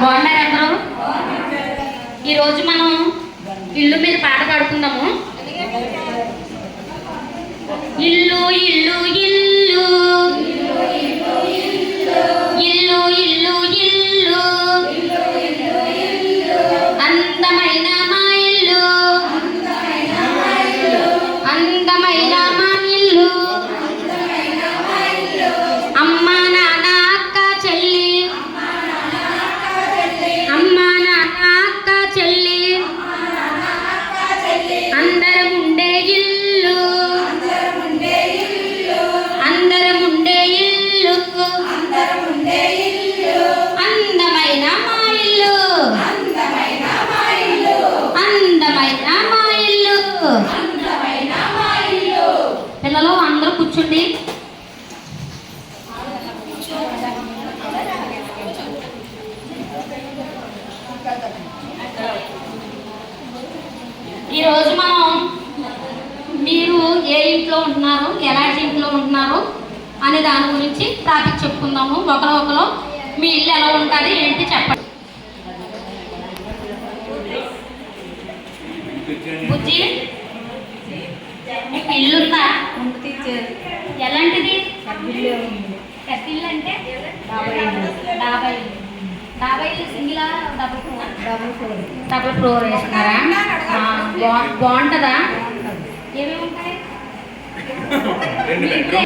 బాగున్నారు అందరూ? ఈరోజు మనం ఇల్లు మీద పాట పాడుకుందాము. ఇల్లు ఇల్లు ఇల్లు ఇల్లు ఇల్లు ఇల్లు అందమైన మా ఇల్లు, అందమైన మా ఇల్లు. అమ్మ నాన్న అక్క చెల్లి, అమ్మ నాన్న అక్క చెల్లి అందరం ఉండే ఇల్లు, అందరం ఉండే ఇల్లు, అందమైన మా ఇల్లు, అందమైన మా ఇల్లు. పిల్లలు అందరూ కూర్చుండి. ఈరోజు మనం మీరు ఏ ఇంట్లో ఉంటున్నారు, ఎలాంటి ఇంట్లో ఉంటున్నారు అనే దాని గురించి టాపిక్ చెప్పుకుందాము. ఒకరు మీ ఇల్లు ఎలా ఉంటుంది ఏంటి చెప్పండి. బుజ్జి, మీకు ఇల్లు ఉందా? ఎలాంటిది? కత్తిల్లు అంటే డాబా ఇల్లు సింగిలా డబుల్ ఫ్లోర్ వేస్తున్నారా? బాగుంటుందా? ఏమేమి ఉంటాయి?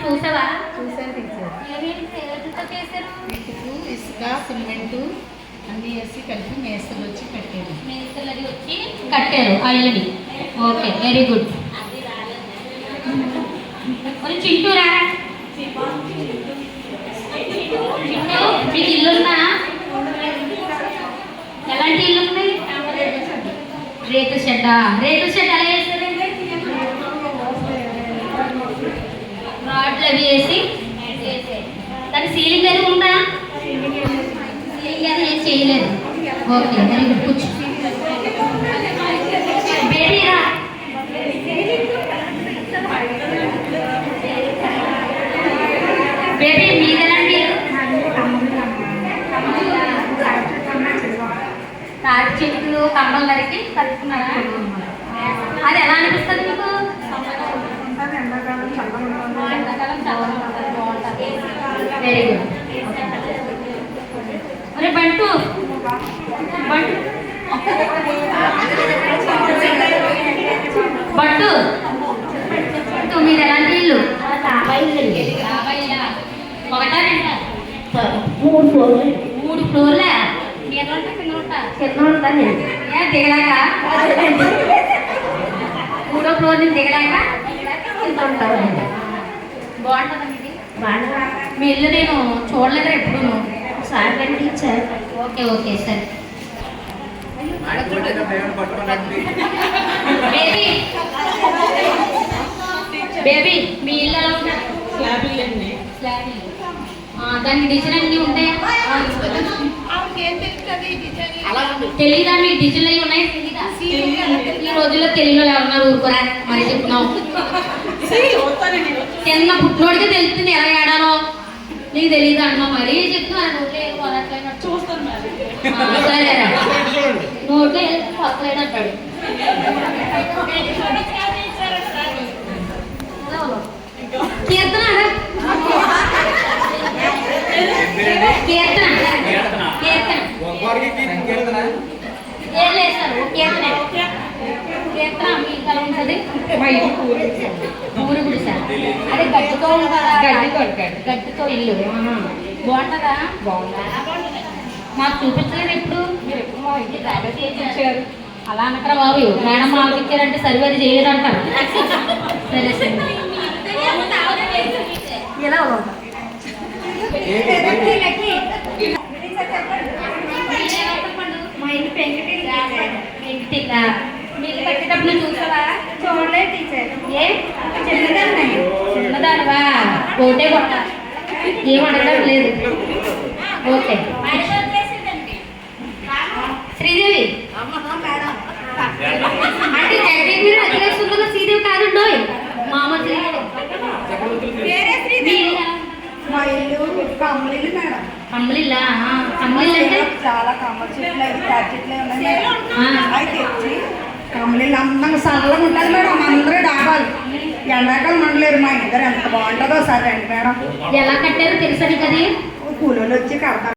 చూసావా? చేశారు? ఇసుక, సిమెంటు అన్నీ వేసి కలిపి మేస్తలు వచ్చి కట్టారు. మేస్తలు అది వచ్చి కట్టారు ఆ ఇల్లుని. Okay, very good. కొంచెం చింటూరా, చింటూ మీకు ఇల్లుందా? ఎలాంటి ఇల్లు ఉన్నాయి? రేకుల షెడ్. రేకుల షెడ్ ఎలా వేస్తారండి? రాడ్లు అవి వేసి దాని సీలింగ్ అది ఉందా? సీలింగ్ అది ఏం చేయలేదు. Okay, very good. కూర్చో. బేబీరా, బేబీ మీదెలాంటి తాటి చెట్లు కమ్మలు నరికి కట్టుకున్నారా? అది ఎలా అనిపిస్తుంది మీకు? Very good. అరే బంటు, బట్టు మీరు ఎలాంటి ఇల్లు? ఒకటా రెండా? 3 ఫ్లోర్లే. కింద ఉంటాను ఏ దిగలేక? 3వ ఫ్లోర్ నుంచి దిగలేక కింద ఉంటాను. బాగుంటుందా మీది? మీ ఇల్లు నేను చూడలేదు ఎప్పుడు. ఒకసారి రండి టీచర్. ఓకే ఓకే సరే. బేబీ, బేబీ మీ ఇల్లు ఎలా ఉంటుంది? స్లాబ్ ఇల్లు. దానికి డిజైన్ అన్నీ ఉంటాయా? తెలీదా మీకు? డిజైన్లు అవి ఉన్నాయి తెలీదా? ఈ రోజుల్లో తెలియని వాళ్ళు ఎవరన్నారు? ఊరుకోరా మరి చెప్తున్నావు. చిన్న పుట్టినోడికి తెలుస్తుంది ఎలా ఏడానో. నీకు తెలియదు అంటున్నావు మరీ చెప్తున్నా. చూస్తాను సరేరా, నోట్లో కొత్తలేడు అంటాడు. కీర్తన కీర్తన కీర్తన ఏం లేదు కీర్తన కీర్తన మీకు ఎలా ఉంటుంది? ఊరు గుడి సార్. అదే గడ్డితో గడ్డితో ఇల్లు బాగుంటుందా? మాకు చూపించలేదు ఎప్పుడు. మీరు ఎప్పుడు మా ఇంటికి డ్రైవర్ చేయించారు. అలా అనకరా బాబు, మేడం మాకు ఇచ్చారంటే సర్వీస్ చేయలేదు అంటారు. సరే సరే ఎలా మా ఇంటి పెంకిటిల్లా. మీరు కట్టేటప్పుడు చూసావా? చూడలేదు టీచర్. ఏ చిన్నదానివా? ఒకటే కొట్ట, ఏం అడగడం లేదు. ఓకే శ్రీదేవి అంటే జగదేవి మీరు వదిలేస్తుందో శ్రీదేవి కాదండో మామూలు శ్రీదేవి. మా ఇల్లు కమ్మలు మేడం. కమ్మలిల్లా కమ్మలిల్లు అంటే చాలా కమ్మల చెట్లు అవి తాటి చెట్లు ఉన్నాయి మేడం. ఆ, అవి తెచ్చి కమ్మలీలు అందంగా చల్లగా ఉంటుంది మేడం. అందరూ డాబాలు ఎండాకాలం మండలేరు. మా ఇద్దరు ఎంత బాగుంటుందో సరే అండి మేడం. ఎలా కట్టారో తెలుసా నీకు అది? కూలోళ్ళు వచ్చి కడతారు.